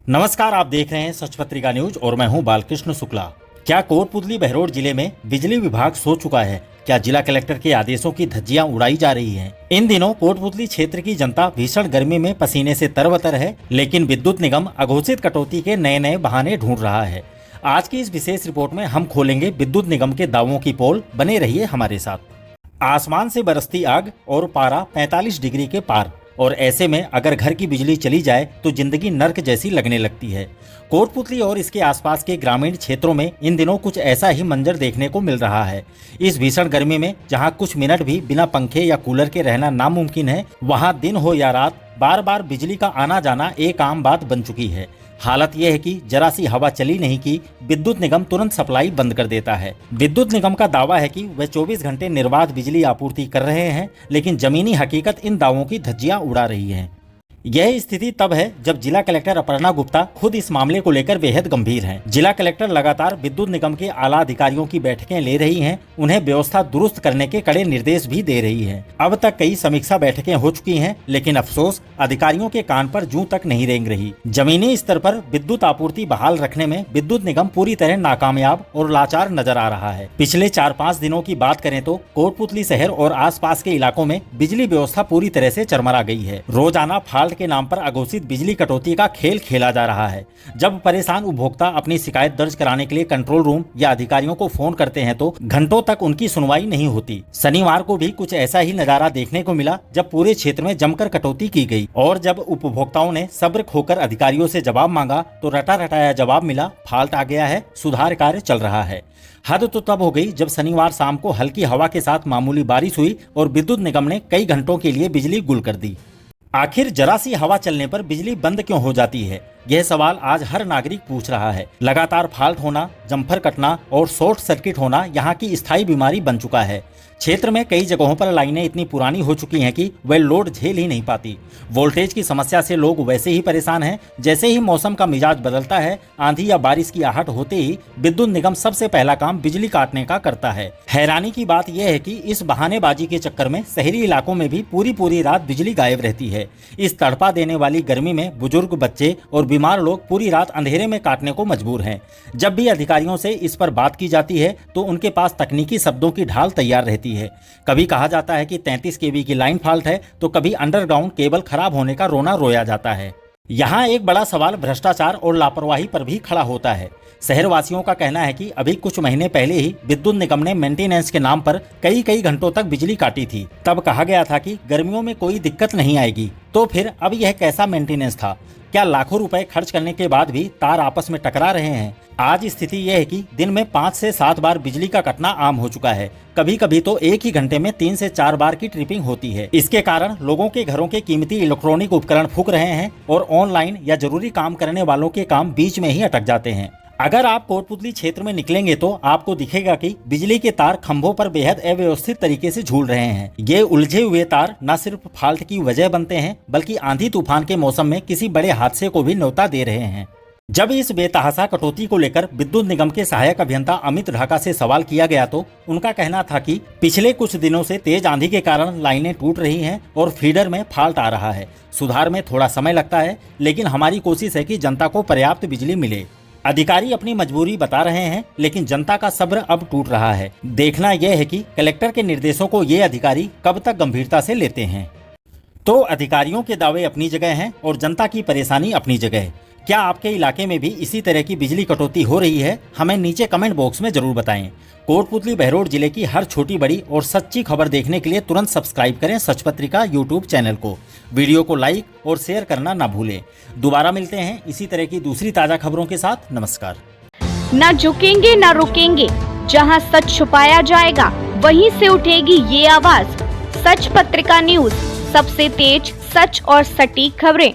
नमस्कार, आप देख रहे हैं सच पत्रिका न्यूज और मैं हूं बालकृष्ण शुक्ला। क्या कोटपुतली बहरोड जिले में बिजली विभाग सो चुका है? क्या जिला कलेक्टर के आदेशों की धज्जियां उड़ाई जा रही हैं? इन दिनों कोटपुतली क्षेत्र की जनता भीषण गर्मी में पसीने से तरबतर है, लेकिन विद्युत निगम अघोषित कटौती के नए नए बहाने ढूंढ रहा है। आज की इस विशेष रिपोर्ट में हम खोलेंगे विद्युत निगम के दावों की पोल। बने रहिए हमारे साथ। आसमान से बरसती आग और पारा 45 डिग्री के पार, और ऐसे में अगर घर की बिजली चली जाए तो जिंदगी नर्क जैसी लगने लगती है। कोटपुतली और इसके आसपास के ग्रामीण क्षेत्रों में इन दिनों कुछ ऐसा ही मंजर देखने को मिल रहा है। इस भीषण गर्मी में जहां कुछ मिनट भी बिना पंखे या कूलर के रहना नामुमकिन है, वहां दिन हो या रात बार बार बिजली का आना जाना एक आम बात बन चुकी है। हालत यह है कि जरा सी हवा चली नहीं कि विद्युत निगम तुरंत सप्लाई बंद कर देता है। विद्युत निगम का दावा है कि वे 24 घंटे निर्बाध बिजली आपूर्ति कर रहे हैं, लेकिन जमीनी हकीकत इन दावों की धज्जियां उड़ा रही है। यह स्थिति तब है जब जिला कलेक्टर अपर्णा गुप्ता खुद इस मामले को लेकर बेहद गंभीर हैं। जिला कलेक्टर लगातार विद्युत निगम के आला अधिकारियों की बैठकें ले रही हैं, उन्हें व्यवस्था दुरुस्त करने के कड़े निर्देश भी दे रही है। अब तक कई समीक्षा बैठकें हो चुकी हैं, लेकिन अफसोस अधिकारियों के कान पर जूं तक नहीं रेंग रही। जमीनी स्तर पर विद्युत आपूर्ति बहाल रखने में विद्युत निगम पूरी तरह नाकामयाब और लाचार नजर आ रहा है। पिछले 4-5 दिनों की बात करें तो कोटपुतली शहर और आसपास के इलाकों में बिजली व्यवस्था पूरी तरह से चरमरा गई है। रोजाना फाल्ट के नाम पर अघोषित बिजली कटौती का खेल खेला जा रहा है। जब परेशान उपभोक्ता अपनी शिकायत दर्ज कराने के लिए कंट्रोल रूम या अधिकारियों को फोन करते हैं तो घंटों तक उनकी सुनवाई नहीं होती। शनिवार को भी कुछ ऐसा ही नजारा देखने को मिला, जब पूरे क्षेत्र में जमकर कटौती की गई और जब उपभोक्ताओं ने सब्र खोकर अधिकारियों से जवाब मांगा तो रटा रटाया जवाब मिला, फाल्ट आ गया है, सुधार कार्य चल रहा है। हद तो तब हो गई जब शनिवार शाम को हल्की हवा के साथ मामूली बारिश हुई और विद्युत निगम ने कई घंटों के लिए बिजली गुल कर दी। आखिर जरा सी हवा चलने पर बिजली बंद क्यों हो जाती है? यह सवाल आज हर नागरिक पूछ रहा है। लगातार फाल्ट होना, जम्फर कटना और शॉर्ट सर्किट होना यहाँ की स्थायी बीमारी बन चुका है। क्षेत्र में कई जगहों पर लाइनें इतनी पुरानी हो चुकी हैं कि वे लोड झेल ही नहीं पाती। वोल्टेज की समस्या से लोग वैसे ही परेशान हैं। जैसे ही मौसम का मिजाज बदलता है, आंधी या बारिश की आहट होते ही विद्युत निगम सबसे पहला काम बिजली काटने का करता है। हैरानी की बात यह है कि इस बहानेबाजी के चक्कर में शहरी इलाकों में भी पूरी रात बिजली गायब रहती है। इस तड़पा देने वाली गर्मी में बुजुर्ग, बच्चे और बीमार लोग पूरी रात अंधेरे में काटने को मजबूर हैं। जब भी अधिकारियों से इस पर बात की जाती है तो उनके पास तकनीकी शब्दों की ढाल तैयार रहती है। कभी कहा जाता है कि 33 केवी की लाइन फॉल्ट है, तो कभी अंडरग्राउंड केबल खराब होने का रोना रोया जाता है। यहाँ एक बड़ा सवाल भ्रष्टाचार और लापरवाही पर भी खड़ा होता है। शहरवासियों का कहना है कि अभी कुछ महीने पहले ही विद्युत निगम ने मेंटेनेंस के नाम पर कई घंटों तक बिजली काटी थी। तब कहा गया था कि गर्मियों में कोई दिक्कत नहीं आएगी, तो फिर अब यह कैसा मेंटेनेंस था? क्या लाखों रुपए खर्च करने के बाद भी तार आपस में टकरा रहे हैं? आज स्थिति यह है कि दिन में 5 से 7 बार बिजली का कटना आम हो चुका है। कभी कभी तो एक ही घंटे में 3 से 4 बार की ट्रिपिंग होती है। इसके कारण लोगों के घरों के कीमती इलेक्ट्रॉनिक उपकरण फूक रहे हैं और ऑनलाइन या जरूरी काम करने वालों के काम बीच में ही अटक जाते हैं। अगर आप कोटपुतली क्षेत्र में निकलेंगे तो आपको दिखेगा कि बिजली के तार खंभों पर बेहद अव्यवस्थित तरीके से झूल रहे हैं। ये उलझे हुए तार न सिर्फ फाल्ट की वजह बनते हैं, बल्कि आंधी तूफान के मौसम में किसी बड़े हादसे को भी न्योता दे रहे हैं। जब इस बेतहासा कटौती को लेकर विद्युत निगम के सहायक अभियंता अमित ढाका से सवाल किया गया तो उनका कहना था कि पिछले कुछ दिनों से तेज आंधी के कारण लाइनें टूट रही हैं और फीडर में फाल्ट आ रहा है। सुधार में थोड़ा समय लगता है, लेकिन हमारी कोशिश है कि जनता को पर्याप्त बिजली मिले। अधिकारी अपनी मजबूरी बता रहे हैं, लेकिन जनता का सब्र अब टूट रहा है। देखना यह है कि कलेक्टर के निर्देशों को ये अधिकारी कब तक गंभीरता से लेते हैं। तो अधिकारियों के दावे अपनी जगह हैं और जनता की परेशानी अपनी जगह। क्या आपके इलाके में भी इसी तरह की बिजली कटौती हो रही है? हमें नीचे कमेंट बॉक्स में जरूर बताएं। कोटपुतली बहरोड जिले की हर छोटी बड़ी और सच्ची खबर देखने के लिए तुरंत सब्सक्राइब करें सच पत्रिका यूट्यूब चैनल को। वीडियो को लाइक और शेयर करना ना भूलें। दोबारा मिलते हैं इसी तरह की दूसरी ताजा खबरों के साथ। नमस्कार। न झुकेंगे न रुकेंगे, जहां सच छुपाया जाएगा वहीं से उठेगी ये आवाज। सच पत्रिका न्यूज, सबसे तेज, सच और सटीक खबरें।